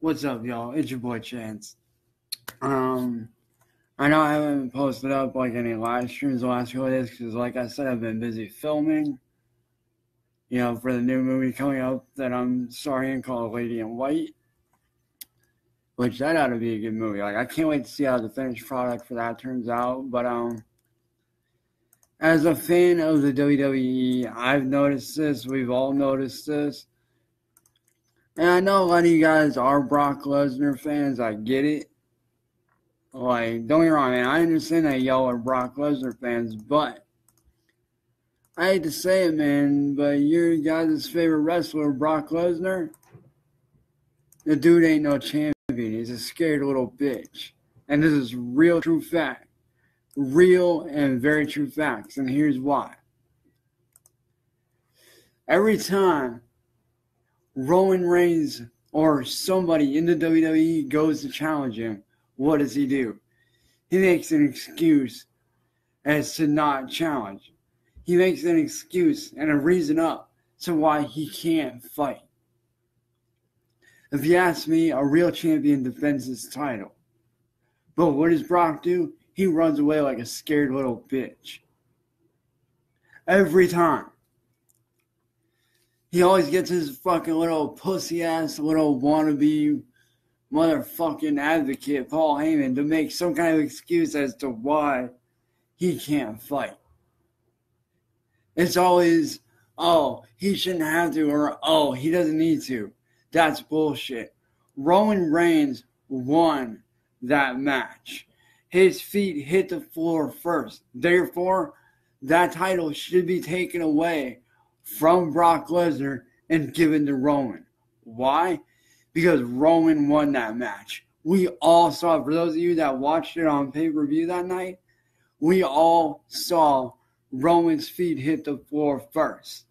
What's up, y'all? It's your boy Chance. I know I haven't posted up like any live streams the last few days because, like I said, I've been busy filming. For the new movie coming up that I'm starring in called Lady in White, which that ought to be a good movie. Like, I can't wait to see how the finished product for that turns out. But as a fan of the WWE, I've noticed this. We've all noticed this. And I know a lot of you guys are Brock Lesnar fans. I get it. Like, don't get me wrong, man. I understand that y'all are Brock Lesnar fans, but I hate to say it, man, but your guys' favorite wrestler, Brock Lesnar, the dude ain't no champion. He's a scared little bitch. And this is real, true fact. Real and very true facts. And here's why. Every time Roman Reigns or somebody in the WWE goes to challenge him, what does he do? He makes an excuse as to not challenge. He makes an excuse and a reason up to why he can't fight. If you ask me, a real champion defends his title. But what does Brock do? He runs away like a scared little bitch. Every time. He always gets his fucking little pussy-ass little wannabe motherfucking advocate, Paul Heyman, to make some kind of excuse as to why he can't fight. It's always, oh, he shouldn't have to, or oh, he doesn't need to. That's bullshit. Roman Reigns won that match. His feet hit the floor first. Therefore, that title should be taken away from Brock Lesnar and given to Roman. Why? Because Roman won that match. We all saw, for those of you that watched it on pay-per-view that night, we all saw Roman's feet hit the floor first.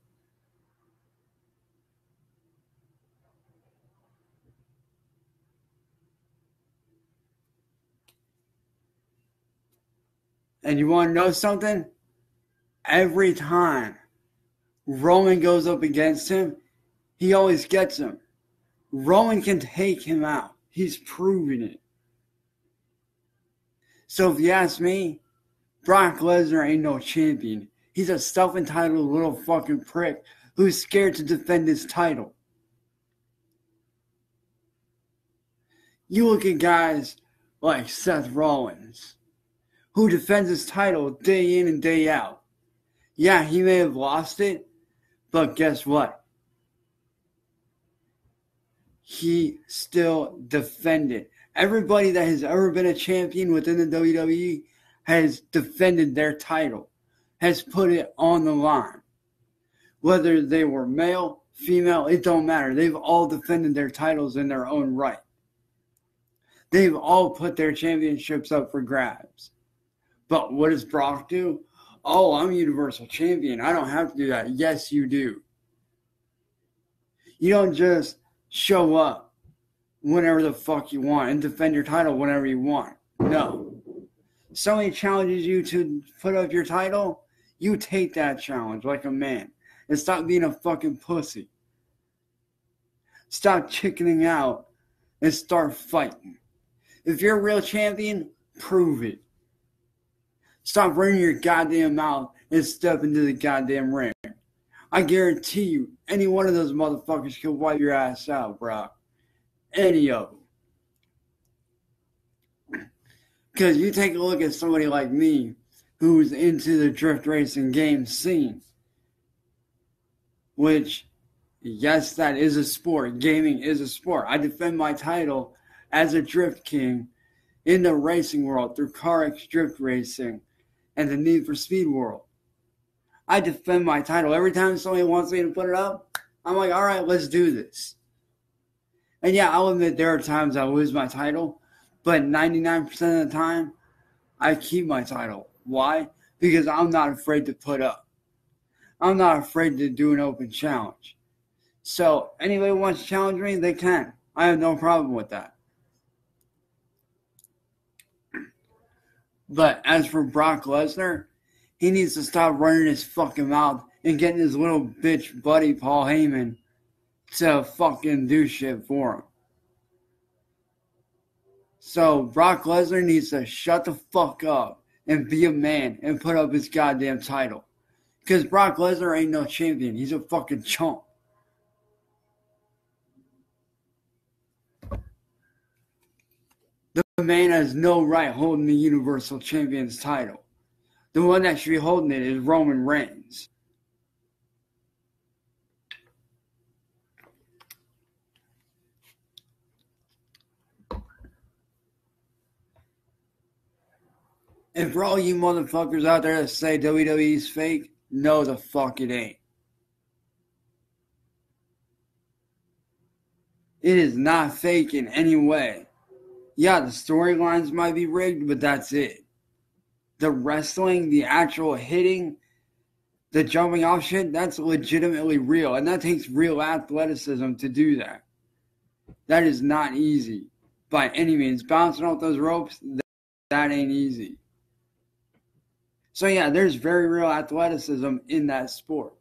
And you want to know something? Every time Roman goes up against him, he always gets him. Roman can take him out. He's proven it. So if you ask me, Brock Lesnar ain't no champion. He's a self-entitled little fucking prick who's scared to defend his title. You look at guys like Seth Rollins, who defends his title day in and day out. Yeah, he may have lost it, but guess what? He still defended. Everybody that has ever been a champion within the WWE has defended their title, has put it on the line. Whether they were male, female, it don't matter. They've all defended their titles in their own right. They've all put their championships up for grabs. But what does Brock do? Oh, I'm Universal Champion. I don't have to do that. Yes, you do. You don't just show up whenever the fuck you want and defend your title whenever you want. No. Somebody challenges you to put up your title, you take that challenge like a man. And stop being a fucking pussy. Stop chickening out and start fighting. If you're a real champion, prove it. Stop running your goddamn mouth and step into the goddamn ring. I guarantee you, any one of those motherfuckers could wipe your ass out, bro. Any of them. Because you take a look at somebody like me, who's into the drift racing game scene. Which, yes, that is a sport. Gaming is a sport. I defend my title as a drift king in the racing world through CarX drift racing and the Need for Speed world. I defend my title. Every time somebody wants me to put it up, I'm like, all right, let's do this. And yeah, I'll admit there are times I lose my title, but 99% of the time, I keep my title. Why? Because I'm not afraid to put up. I'm not afraid to do an open challenge. So anybody who wants to challenge me, they can. I have no problem with that. But as for Brock Lesnar, he needs to stop running his fucking mouth and getting his little bitch buddy Paul Heyman to fucking do shit for him. So Brock Lesnar needs to shut the fuck up and be a man and put up his goddamn title. Because Brock Lesnar ain't no champion. He's a fucking chump. The man has no right holding the Universal Champion's title. The one that should be holding it is Roman Reigns. And for all you motherfuckers out there that say WWE's fake, no the fuck it ain't. It is not fake in any way. Yeah, the storylines might be rigged, but that's it. The wrestling, the actual hitting, the jumping off shit, that's legitimately real. And that takes real athleticism to do that. That is not easy by any means. Bouncing off those ropes, that ain't easy. So yeah, there's very real athleticism in that sport.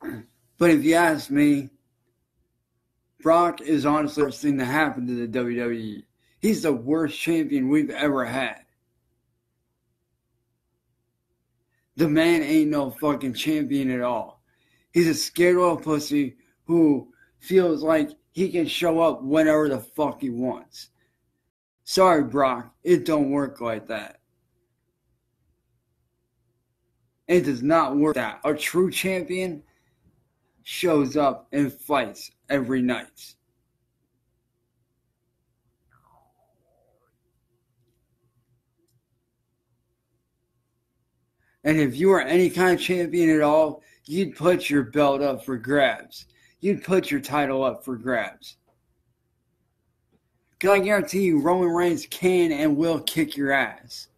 But if you ask me, Brock is honestly the worst thing to happen to the WWE. He's the worst champion we've ever had. The man ain't no fucking champion at all. He's a scared little pussy who feels like he can show up whenever the fuck he wants. Sorry, Brock, it don't work like that. It does not work that. A true champion shows up and fights every night. And if you were any kind of champion at all, you'd put your belt up for grabs. You'd put your title up for grabs. Because I guarantee you, Roman Reigns can and will kick your ass.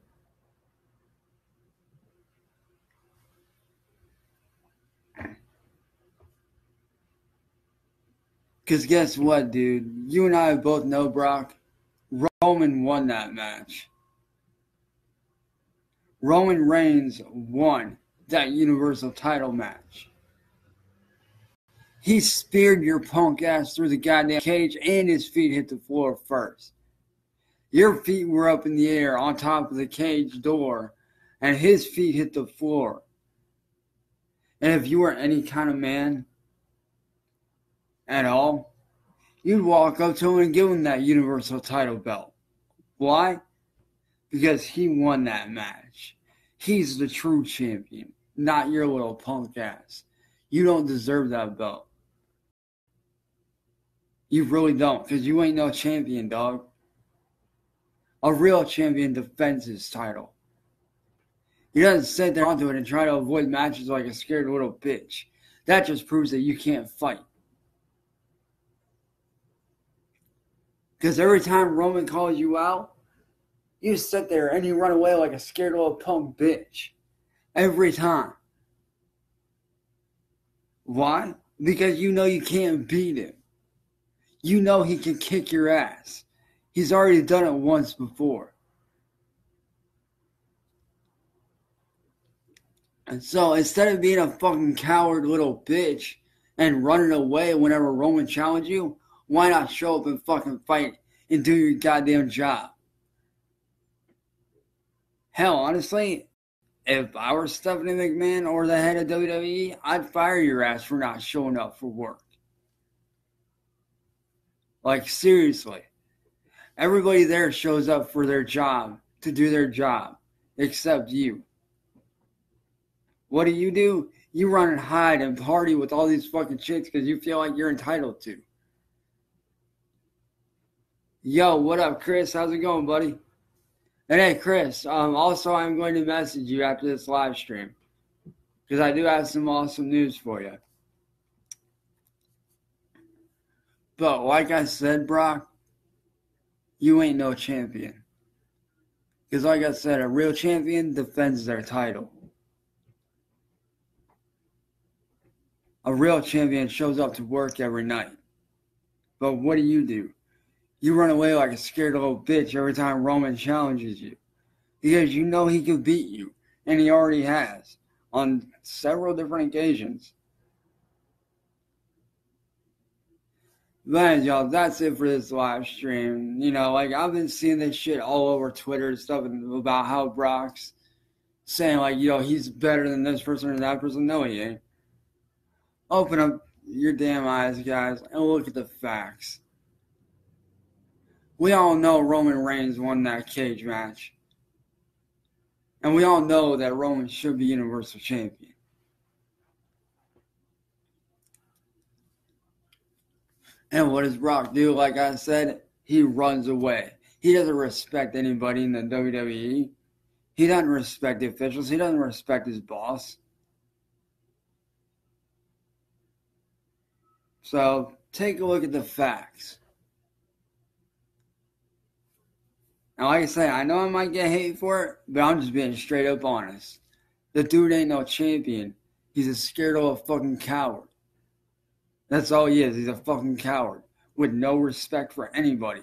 Because guess what, dude? You and I both know, Brock, Roman won that match. Roman Reigns won that Universal title match. He speared your punk ass through the goddamn cage and his feet hit the floor first. Your feet were up in the air on top of the cage door and his feet hit the floor. And if you were any kind of man at all, you'd walk up to him and give him that Universal title belt. Why? Because he won that match. He's the true champion, not your little punk ass. You don't deserve that belt. You really don't, because you ain't no champion, dog. A real champion defends his title. He doesn't sit there onto it and try to avoid matches like a scared little bitch. That just proves that you can't fight. Because every time Roman calls you out, you sit there and you run away like a scared little punk bitch. Every time. Why? Because you know you can't beat him. You know he can kick your ass. He's already done it once before. And so instead of being a fucking coward little bitch and running away whenever Roman challenges you, why not show up and fucking fight and do your goddamn job? Hell, honestly, if I were Stephanie McMahon or the head of WWE, I'd fire your ass for not showing up for work. Like, seriously. Everybody there shows up for their job, to do their job, except you. What do? You run and hide and party with all these fucking chicks because you feel like you're entitled to. Yo, what up, Chris? How's it going, buddy? And hey, Chris, also I'm going to message you after this live stream because I do have some awesome news for you. But like I said, Brock, you ain't no champion. Because like I said, a real champion defends their title. A real champion shows up to work every night. But what do? You run away like a scared little bitch every time Roman challenges you. Because you know he can beat you. And he already has. On several different occasions. But y'all, that's it for this live stream. You know, like I've been seeing this shit all over Twitter and stuff about how Brock's saying like, you know, he's better than this person or that person. No, he ain't. Open up your damn eyes, guys, and look at the facts. We all know Roman Reigns won that cage match. And we all know that Roman should be Universal Champion. And what does Brock do? Like I said, he runs away. He doesn't respect anybody in the WWE. He doesn't respect the officials. He doesn't respect his boss. So take a look at the facts. Now, like I say, I know I might get hate for it, but I'm just being straight up honest. The dude ain't no champion. He's a scared old fucking coward. That's all he is. He's a fucking coward with no respect for anybody.